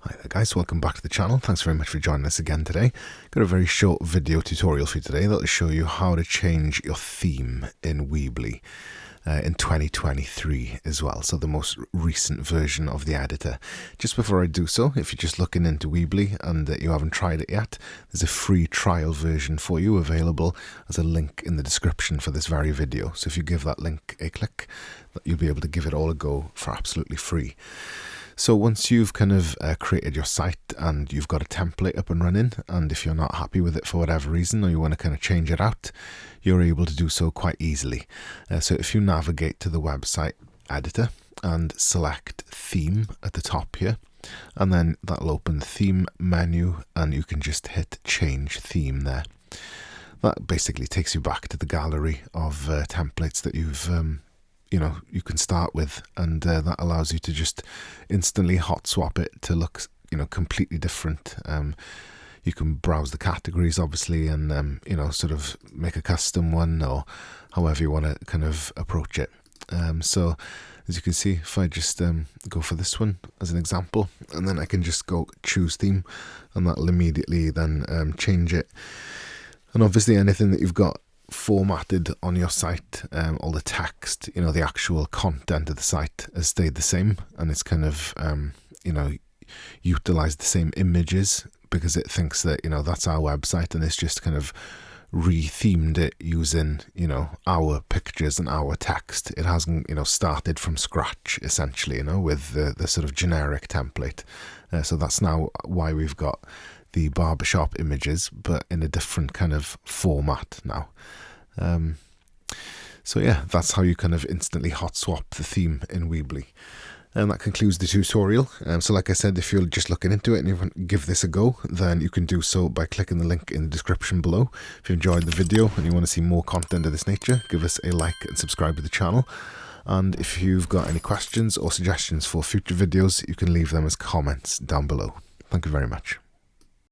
Hi there guys, welcome back to the channel. Thanks very much for joining us again today. Got a very short video tutorial for you today that will show you how to change your theme in Weebly in 2023 as well. So the most recent version of the editor. Just before I do so, if you're just looking into Weebly and you haven't tried it yet, there's a free trial version for you available as a link in the description for this very video. So if you give that link a click, you'll be able to give it all a go for absolutely free. So once you've kind of created your site and you've got a template up and running, and if you're not happy with it for whatever reason or you want to kind of change it out, you're able to do so quite easily. So if you navigate to the website editor and select theme at the top here, and then that'll open the theme menu and you can just hit change theme there. That basically takes you back to the gallery of templates that you've you can start with, and that allows you to just instantly hot swap it to look completely different. You can browse the categories obviously and sort of make a custom one or however you want to kind of approach it. So as you can see, if I just go for this one as an example, and then I can just go choose theme, and that'll immediately then change it. And obviously anything that you've got formatted on your site, all the text, the actual content of the site has stayed the same, and it's kind of utilized the same images because it thinks that that's our website, and it's just kind of re-themed it using our pictures and our text. It hasn't started from scratch essentially with the sort of generic template. So that's now why we've got the barbershop images, but in a different kind of format now. So yeah, that's how you kind of instantly hot swap the theme in Weebly. And that concludes the tutorial. So like I said, if you're just looking into it and you want to give this a go, then you can do so by clicking the link in the description below. If you enjoyed the video and you want to see more content of this nature, give us a like and subscribe to the channel. And if you've got any questions or suggestions for future videos, you can leave them as comments down below. Thank you very much.